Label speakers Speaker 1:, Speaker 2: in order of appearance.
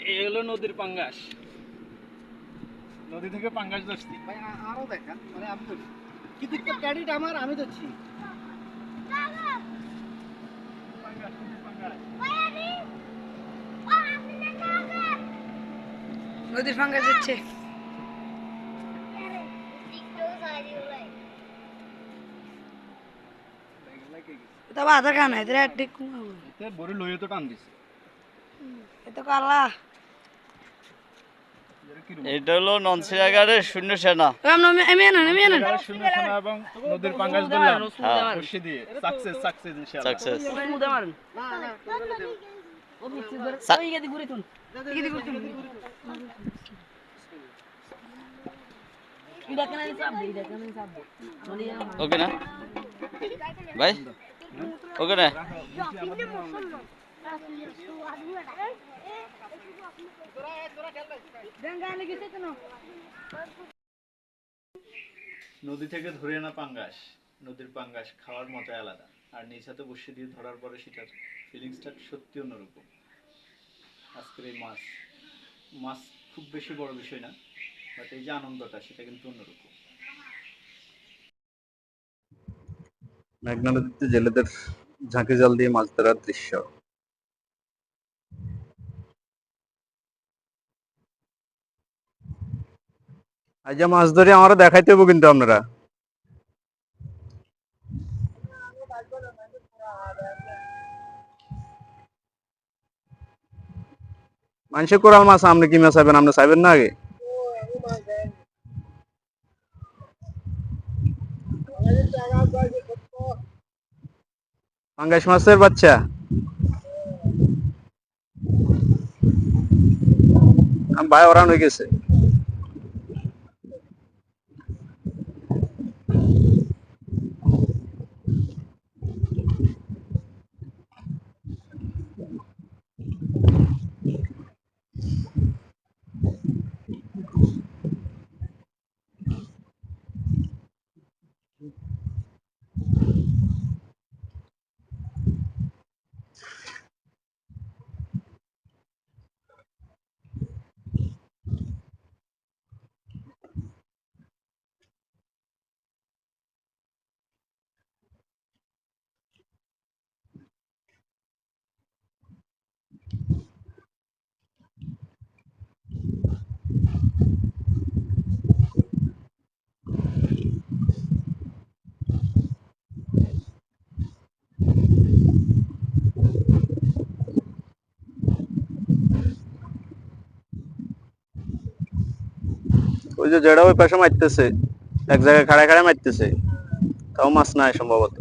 Speaker 1: এই হলো নদীর পাঙ্গাস। নদী থেকে পাঙ্গাস ধরছি
Speaker 2: ভাই আরো দেখেন মানে আমি ধরি কিন্তু ক্রেডিট আমার আমি ধরছি
Speaker 3: নদীর পাঙ্গাস যাচ্ছে তবে আধার কার্ড নাই তোরা ঠিক
Speaker 1: এতে বড়ি লইয়ে তো টান দিছে।
Speaker 3: এতো কালা
Speaker 4: এটা হলো ননসিরাগারের শূন্য সেনা।
Speaker 3: আমি আনেন
Speaker 1: শূন্য সোনা এবং নদীর পাঙ্গাস ধরলাম বড়শি দিয়ে। সাকসেস ইনশাআল্লাহ।
Speaker 4: সাকসেস।
Speaker 2: না না
Speaker 3: ও পিছে ধরে ওই গদি ঘুরে তুন গদি ঘুরে তুন ইডা কেন চাপ দে
Speaker 4: ওকে না ভাই? ওকে না?
Speaker 1: নদী থেকে ধরে আনা পাঙ্গাস, নদীর পাঙ্গাস খাওয়ার মজা আলাদা। আর নিজ হাতে বসে দিয়ে ধরার পরে সেটার ফিলিংসটা সত্যি অন্যরকম। আজকের এই মাছ খুব বেশি বড় বিষয় না, বাট এই যে আনন্দটা সেটা কিন্তু অন্যরকম।
Speaker 5: মেঘনা নদীতে জেলেদের ঝাঁকি জাল দিয়ে মাছ ধরার দৃশ্য। আজ মাছ ধরে আমারও দেখাইতে হবে কিন্তু আপনারা। মানুষে কোরাল মাছ আপনি কি মাছ চাইবেন? আপনি চাইবেন না আগে? পাঙ্গাস মাছের বাচ্চা ভাই ওরান হয়ে গেছে। ওই যে জেডা ওই পাশে মারতেছে, এক জায়গায় খাড়ায় খাড়ায় মারতেছে, তাও মাছ নাই সম্ভবত।